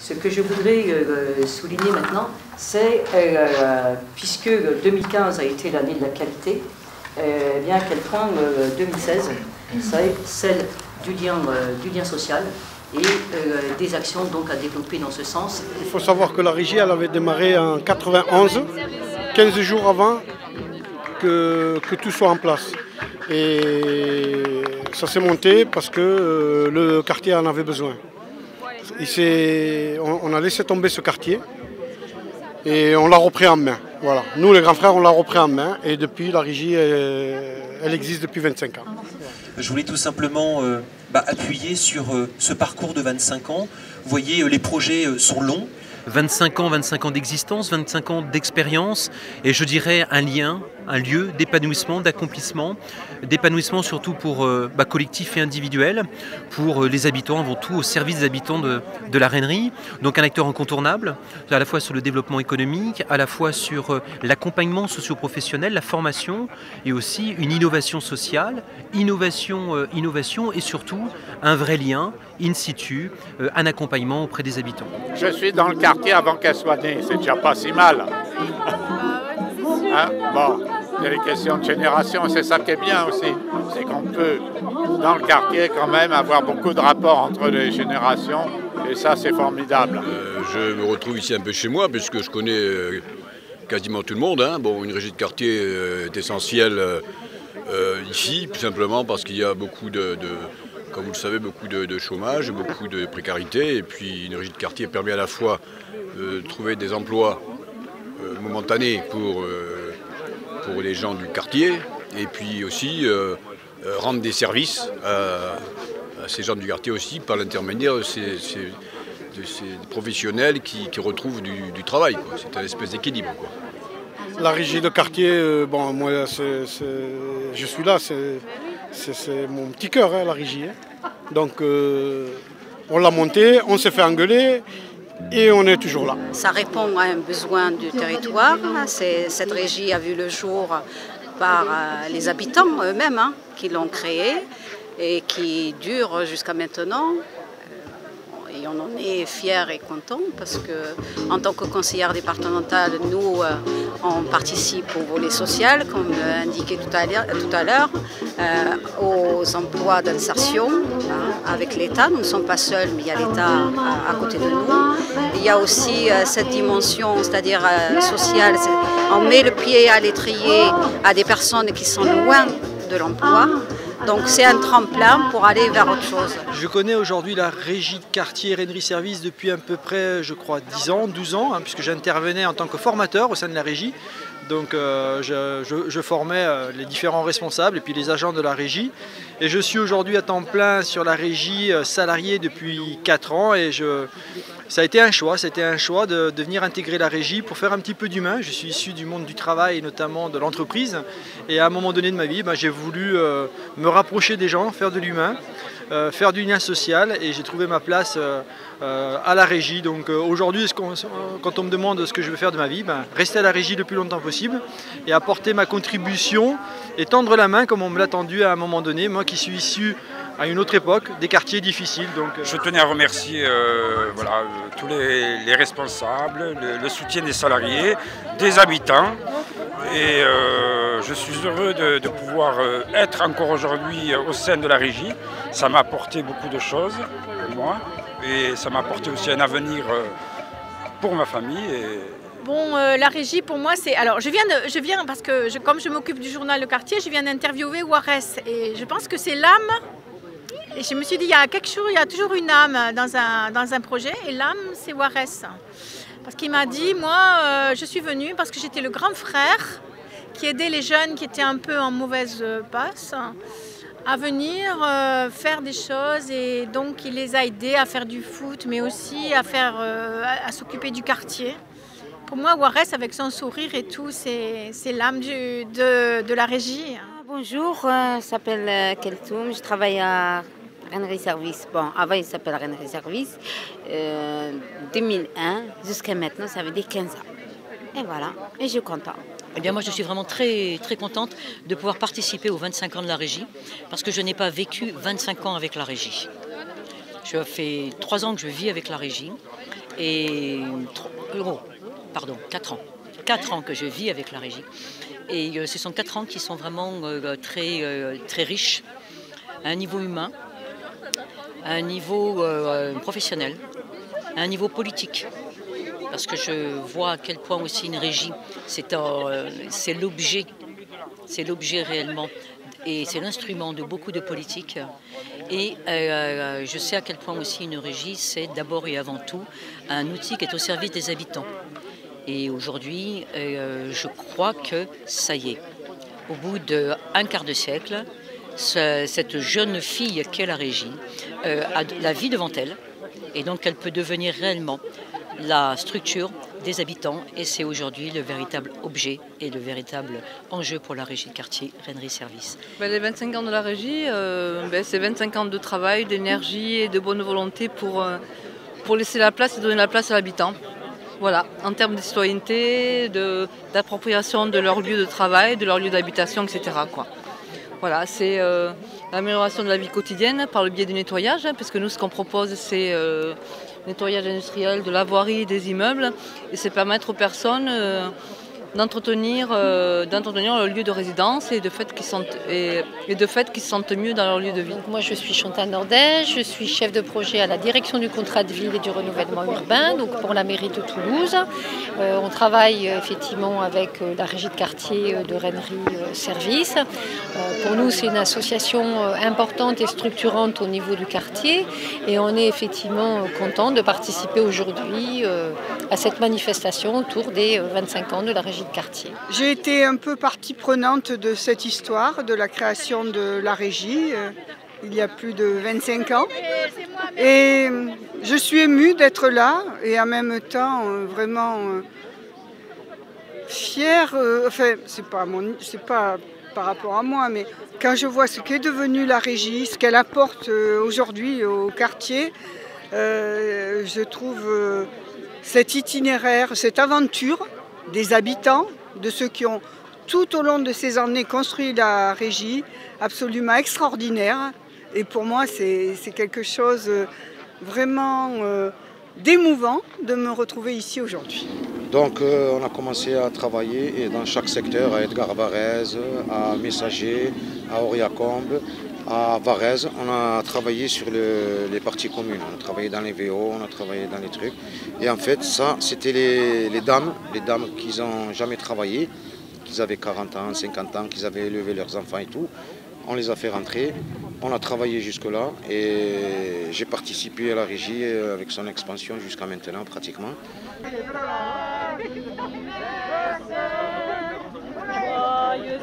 Ce que je voudrais souligner maintenant, c'est, puisque 2015 a été l'année de la qualité, bien à quel point 2016, c'est celle du lien social et des actions donc à développer dans ce sens. Il faut savoir que la régie elle avait démarré en 91, 15 jours avant que tout soit en place. Et ça s'est monté parce que le quartier en avait besoin. On a laissé tomber ce quartier et on l'a repris en main. Voilà. Nous, les grands frères, on l'a repris en main et depuis, la régie, elle existe depuis 25 ans. Je voulais tout simplement appuyer sur ce parcours de 25 ans. Vous voyez, les projets sont longs. 25 ans d'existence, 25 ans d'expérience et je dirais un lien, un lieu d'épanouissement, d'accomplissement surtout pour collectif et individuel, pour les habitants avant tout, au service des habitants de la Rennerie. Donc un acteur incontournable, à la fois sur le développement économique, à la fois sur l'accompagnement socio-professionnel, la formation et aussi une innovation sociale, innovation et surtout un vrai lien in situ, un accompagnement auprès des habitants. Je suis dans le quartier avant qu'elle soit née, c'est déjà pas si mal. Hein? Bon, il y a les questions de génération, c'est ça qui est bien aussi. C'est qu'on peut, dans le quartier, quand même, avoir beaucoup de rapports entre les générations, et ça, c'est formidable. Je me retrouve ici un peu chez moi, puisque je connais quasiment tout le monde. Hein. Bon, une régie de quartier est essentielle ici, tout simplement parce qu'il y a beaucoup comme vous le savez, beaucoup de chômage, beaucoup de précarité. Et puis une régie de quartier permet à la fois de trouver des emplois momentanés pour les gens du quartier et puis aussi rendre des services à ces gens du quartier aussi par l'intermédiaire de ces professionnels qui retrouvent du travail. C'est une espèce d'équilibre. La régie de quartier, bon, moi je suis là, c'est mon petit cœur, hein, la régie. Hein. Donc on l'a montée, on s'est fait engueuler et on est toujours là. Ça répond à un besoin du territoire. Cette régie a vu le jour par les habitants eux-mêmes qui l'ont créée et qui dure jusqu'à maintenant. Et on en est fiers et contents parce que, en tant que conseillère départementale, nous, on participe au volet social, comme indiqué tout à l'heure, aux emplois d'insertion avec l'État. Nous ne sommes pas seuls, mais il y a l'État à côté de nous. Il y a aussi cette dimension, c'est-à-dire sociale. On met le pied à l'étrier à des personnes qui sont loin de l'emploi. Donc c'est un tremplin pour aller vers autre chose. Je connais aujourd'hui la régie de quartier Rennerie Service depuis à peu près, je crois, 10 ans, 12 ans, puisque j'intervenais en tant que formateur au sein de la régie. Donc je formais les différents responsables et puis les agents de la régie. Et je suis aujourd'hui à temps plein sur la régie salariée depuis 4 ans et ça a été un choix de venir intégrer la régie pour faire un petit peu d'humain. Je suis issu du monde du travail et notamment de l'entreprise. Et à un moment donné de ma vie, j'ai voulu me rapprocher des gens, faire de l'humain, faire du lien social et j'ai trouvé ma place à la régie. Donc aujourd'hui, quand on me demande ce que je veux faire de ma vie, rester à la régie le plus longtemps possible et apporter ma contribution et tendre la main comme on me l'a tendu à un moment donné, moi qui suis issu à une autre époque, des quartiers difficiles. Donc, Je tenais à remercier tous les responsables, le soutien des salariés, des habitants. Et je suis heureux de pouvoir être encore aujourd'hui au sein de la régie. Ça m'a apporté beaucoup de choses pour moi et ça m'a apporté aussi un avenir pour ma famille. Bon, la régie pour moi c'est... Alors je viens parce que comme je m'occupe du journal Le Quartier, je viens d'interviewer Warès et je pense que c'est l'âme. Et je me suis dit, il y a toujours une âme dans un projet et l'âme c'est Warès. Parce qu'il m'a dit, moi je suis venue parce que j'étais le grand frère qui aidait les jeunes qui étaient un peu en mauvaise passe à venir faire des choses et donc il les a aidés à faire du foot mais aussi à s'occuper du quartier. Pour moi, Warès, avec son sourire et tout, c'est l'âme de la régie. Bonjour, je m'appelle Keltoum, je travaille à Rennerie Service. Bon, avant, il s'appelle Rennerie Service. 2001 jusqu'à maintenant, ça veut dire 15 ans. Et voilà, et je suis contente. Eh bien, moi, je suis vraiment très, très contente de pouvoir participer aux 25 ans de la régie, parce que je n'ai pas vécu 25 ans avec la régie. Je fais 3 ans que je vis avec la régie et 4 ans. 4 ans que je vis avec la régie. Et ce sont 4 ans qui sont vraiment très riches à un niveau humain, à un niveau professionnel, à un niveau politique. Parce que je vois à quel point aussi une régie, c'est l'objet réellement, et c'est l'instrument de beaucoup de politiques. Et je sais à quel point aussi une régie, c'est d'abord et avant tout un outil qui est au service des habitants. Et aujourd'hui, je crois que ça y est, au bout d'un quart de siècle, cette jeune fille qu'est la régie a la vie devant elle, et donc elle peut devenir réellement la structure des habitants, et c'est aujourd'hui le véritable objet et le véritable enjeu pour la régie de quartier Rennery Service. Les 25 ans de la régie, c'est 25 ans de travail, d'énergie et de bonne volonté pour laisser la place et donner la place à l'habitant. Voilà, en termes de citoyenneté, d'appropriation de leur lieu de travail, de leur lieu d'habitation, etc. Voilà, c'est l'amélioration de la vie quotidienne par le biais du nettoyage, puisque nous, ce qu'on propose, c'est nettoyage industriel de la voirie, des immeubles, et c'est permettre aux personnes d'entretenir leur lieu de résidence et de fait qu'ils se sentent mieux dans leur lieu de vie. Donc moi je suis Chantal Nordet, je suis chef de projet à la direction du contrat de ville et du renouvellement urbain, donc pour la mairie de Toulouse. On travaille effectivement avec la régie de quartier de Rennery Service. Pour nous c'est une association importante et structurante au niveau du quartier, et on est effectivement content de participer aujourd'hui à cette manifestation autour des 25 ans de la régie de quartier. J'ai été un peu partie prenante de cette histoire, de la création de la régie, il y a plus de 25 ans. Et je suis émue d'être là et en même temps vraiment fière. Enfin, c'est pas par rapport à moi, mais quand je vois ce qu'est devenue la régie, ce qu'elle apporte aujourd'hui au quartier, je trouve cet itinéraire, cette aventure des habitants, de ceux qui ont tout au long de ces années construit la régie, absolument extraordinaire. Et pour moi, c'est quelque chose vraiment d'émouvant de me retrouver ici aujourd'hui. Donc on a commencé à travailler dans chaque secteur, à Edgar-Varèse, à Messager, à Auriacombe, à Varèse. On a travaillé sur les parties communes, on a travaillé dans les VO, on a travaillé dans les trucs. Et en fait, ça, c'était les dames qui n'ont jamais travaillé, qui avaient 40 ans, 50 ans, qui avaient élevé leurs enfants et tout. On les a fait rentrer, on a travaillé jusque-là et j'ai participé à la régie avec son expansion jusqu'à maintenant pratiquement. Joyeux